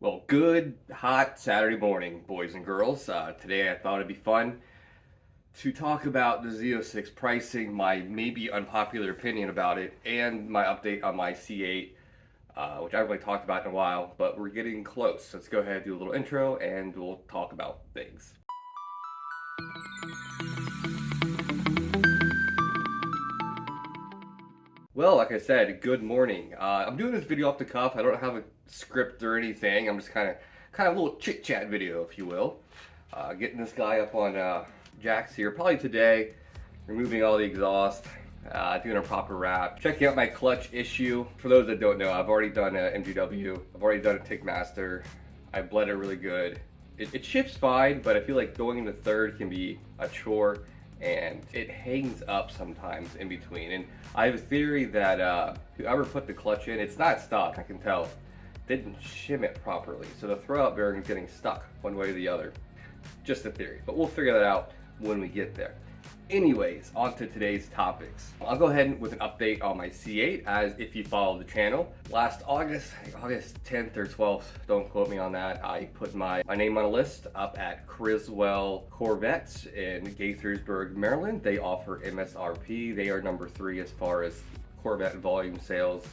Well, good, hot Saturday morning, boys and girls. Today I thought it'd be fun to talk about the Z06 pricing, my maybe unpopular opinion about it, and my update on my C8, which I haven't really talked about in a while, but we're getting close. Let's go ahead and do a little intro and we'll talk about things. Well, like I said, good morning. I'm doing this video off the cuff. I don't have a script or anything. I'm just kind of a little chit chat video, if you will. Getting this guy up on jacks here, probably today. Removing all the exhaust, doing a proper wrap, checking out my clutch issue. For those that don't know, I've already done an MGW. I've already done a Tickmaster. I bled it really good. It shifts fine, but I feel like going into third can be a chore. And it hangs up sometimes in between. And I have a theory that whoever put the clutch in, it's not stock, I can tell, didn't shim it properly. So the throwout bearing is getting stuck one way or the other. Just a theory, but we'll figure that out when we get there. Anyways, on to today's topics. I'll go ahead with an update on my C8, as if you follow the channel. Last August 10th or 12th, don't quote me on that, I put my name on a list up at Criswell Corvette in Gaithersburg, Maryland. They offer Msrp. They are number 3 as far as Corvette volume sales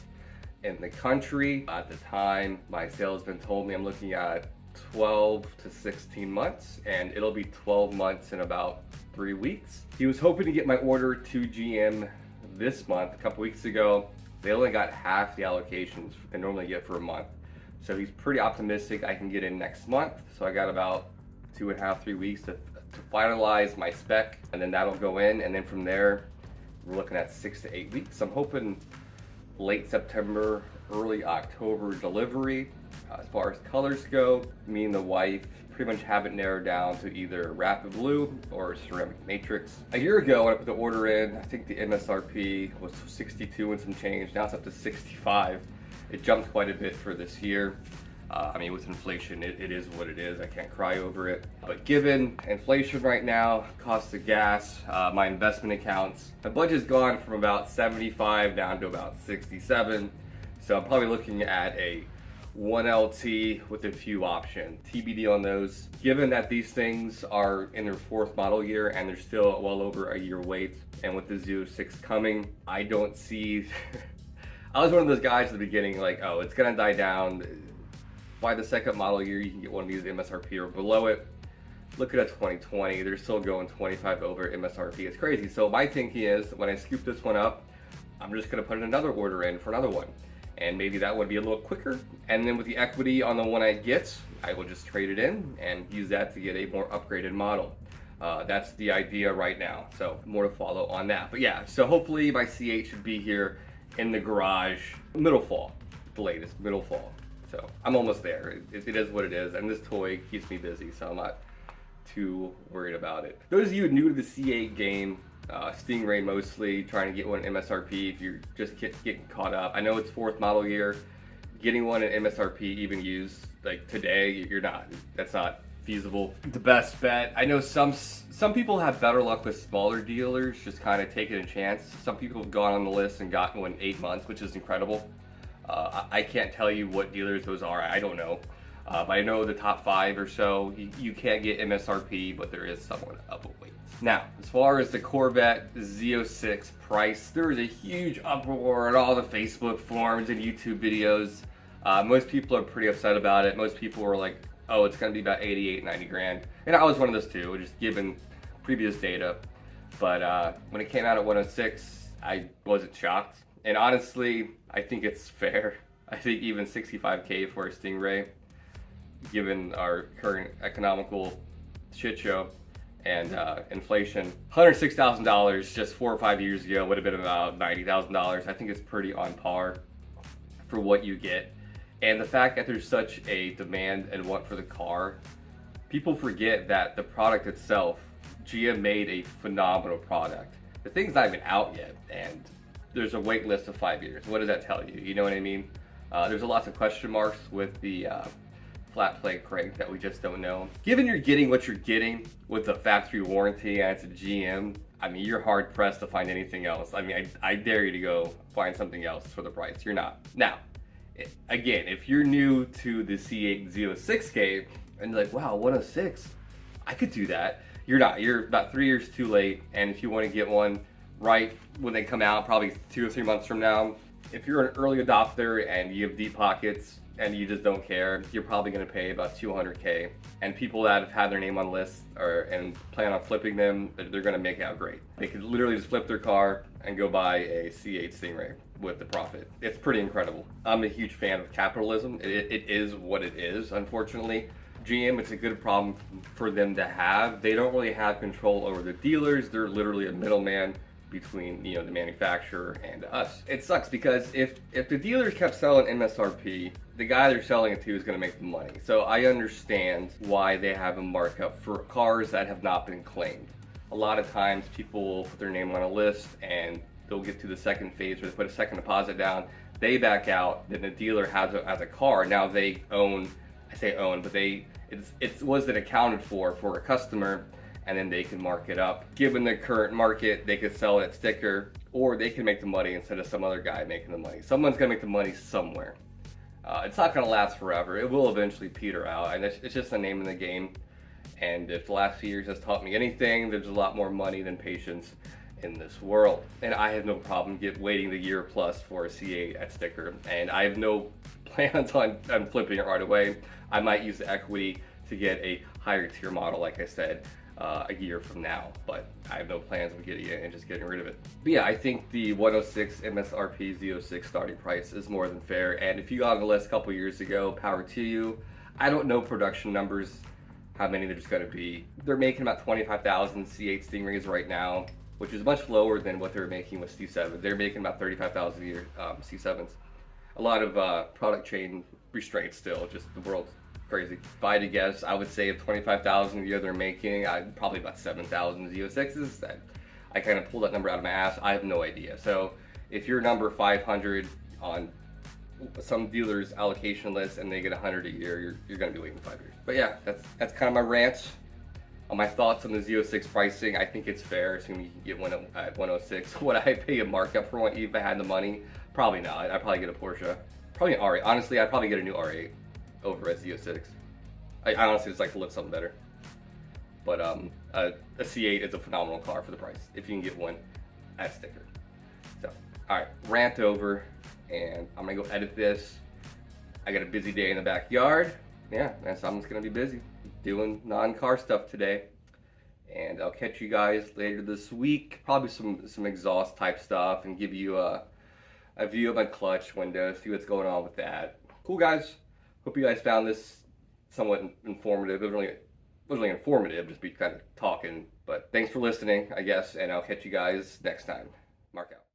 in the country. At the time, my salesman told me I'm looking at 12 to 16 months, and it'll be 12 months in about 3 weeks. He was hoping to get my order to GM this month. A couple weeks ago, they only got half the allocations they normally get for a month. So he's pretty optimistic I can get in next month. So I got about 2.5, 3 weeks to finalize my spec, and then that'll go in. And then from there, we're looking at 6 to 8 weeks. I'm hoping late September, early October delivery. As far as colors go, me and the wife pretty much have it narrowed down to either rapid blue or ceramic matrix. A year ago when I put the order in, I think the MSRP was 62 and some change. Now it's up to 65. It jumped quite a bit for this year. I mean, with inflation, it is what it is. I can't cry over it. But given inflation right now, cost of gas, my investment accounts, my budget's gone from about 75 down to about 67. So I'm probably looking at a 1LT with a few options. TBD on those. Given that these things are in their 4th model year and they're still well over a year wait, and with the Z06 coming, I don't see... I was one of those guys at the beginning like, oh, it's gonna die down. By the 2nd model year, you can get one of these MSRP or below it. Look at a 2020, they're still going 25 over MSRP. It's crazy. So my thinking is, when I scoop this one up, I'm just gonna put another order in for another one. And maybe that would be a little quicker. And then with the equity on the one I get, I will just trade it in and use that to get a more upgraded model. That's the idea right now. So more to follow on that. But yeah, so hopefully my C8 should be here in the garage middle fall, the latest middle fall. So I'm almost there. It is what it is. And this toy keeps me busy, so I'm not too worried about it. Those of you new to the C8 game, Stingray mostly, trying to get one MSRP if you're just getting caught up. I know it's 4th model year. Getting one at MSRP even used like today, you're not. That's not feasible. The best bet. I know some people have better luck with smaller dealers, just kind of taking a chance. Some people have gone on the list and gotten one in 8 months, which is incredible. I can't tell you what dealers those are. I don't know. But I know the top 5 or so, you can't get MSRP, but there is someone up a weight. Now, as far as the Corvette Z06 price, there is a huge uproar on all the Facebook forums and YouTube videos. Most people are pretty upset about it. Most people were like, oh, it's gonna be about 88, 90 grand. And I was one of those too, just given previous data. But when it came out at 106, I wasn't shocked. And honestly, I think it's fair. I think even 65K for a Stingray, given our current economical shit show and inflation. $106,000 just 4 or 5 years ago would have been about $90,000. I think it's pretty on par for what you get. And the fact that there's such a demand and want for the car, people forget that the product itself, GM made a phenomenal product. The thing's not even out yet, and there's a wait list of 5 years. What does that tell you? You know what I mean? There's lots of question marks with the flat plate crank that we just don't know. Given you're getting what you're getting with the factory warranty and it's a GM, I mean, you're hard pressed to find anything else. I mean, I dare you to go find something else for the price. You're not. Now, Again, if you're new to the C8 Z06K and you're like, wow, 106, I could do that. You're not. You're about 3 years too late. And if you want to get one right when they come out, probably 2 or 3 months from now, if you're an early adopter and you have deep pockets and you just don't care, you're probably going to pay about 200K. And people that have had their name on lists and plan on flipping them, they're going to make out great. They could literally just flip their car and go buy a C8 Stingray with the profit. It's pretty incredible. I'm a huge fan of capitalism. It is what it is, unfortunately. GM, it's a good problem for them to have. They don't really have control over the dealers. They're literally a middleman between, you know, the manufacturer and us. It sucks because if the dealers kept selling MSRP, the guy they're selling it to is going to make the money. So I understand why they have a markup for cars that have not been claimed. A lot of times people will put their name on a list and they'll get to the second phase where they put a second deposit down, they back out, then the dealer has a car. Now they own, I say own, but it wasn't accounted for a customer, and then they can mark it up. Given the current market, they could sell that sticker, or they can make the money instead of some other guy making the money. Someone's gonna make the money somewhere. It's not gonna last forever. It will eventually peter out, and it's just the name of the game. And if the last few years has taught me anything, there's a lot more money than patience in this world. And I have no problem waiting the year plus for a C8 at sticker. And I have no plans on flipping it right away. I might use the equity to get a higher tier model, like I said, a year from now. But I have no plans of getting it and just getting rid of it. But yeah, I think the 106 MSRP Z06 starting price is more than fair. And if you got on the list a couple years ago, power to you. I don't know production numbers, how many there's going to be. They're making about 25,000 C8 Stingrays right now, which is much lower than what they're making with C7. They're making about 35,000 a year C7s. A lot of product chain restraints still, just the world's crazy. If I had to guess, I would say of 25,000 a year they're making, probably about 7,000 Z06s. I kind of pulled that number out of my ass. I have no idea. So if you're number 500 on some dealer's allocation list and they get 100 a year, you're going to be waiting 5 years. But yeah, that's kind of my rant on my thoughts on the Z06 pricing. I think it's fair, assuming you can get one at 106. Would I pay a markup for one if I had the money? Probably not. I'd probably get a Porsche. Probably an R8. Honestly, I'd probably get a new R8 over a Z06. I honestly just like to live something better. But a C8 is a phenomenal car for the price if you can get one at sticker. So, all right, rant over. And I'm gonna go edit this. I got a busy day in the backyard. Yeah, and so I'm just gonna be busy doing non-car stuff today. And I'll catch you guys later this week. Probably some exhaust type stuff and give you a view of my clutch window, see what's going on with that. Cool guys. Hope you guys found this somewhat informative. It wasn't really informative, just be kind of talking. But thanks for listening, I guess, and I'll catch you guys next time.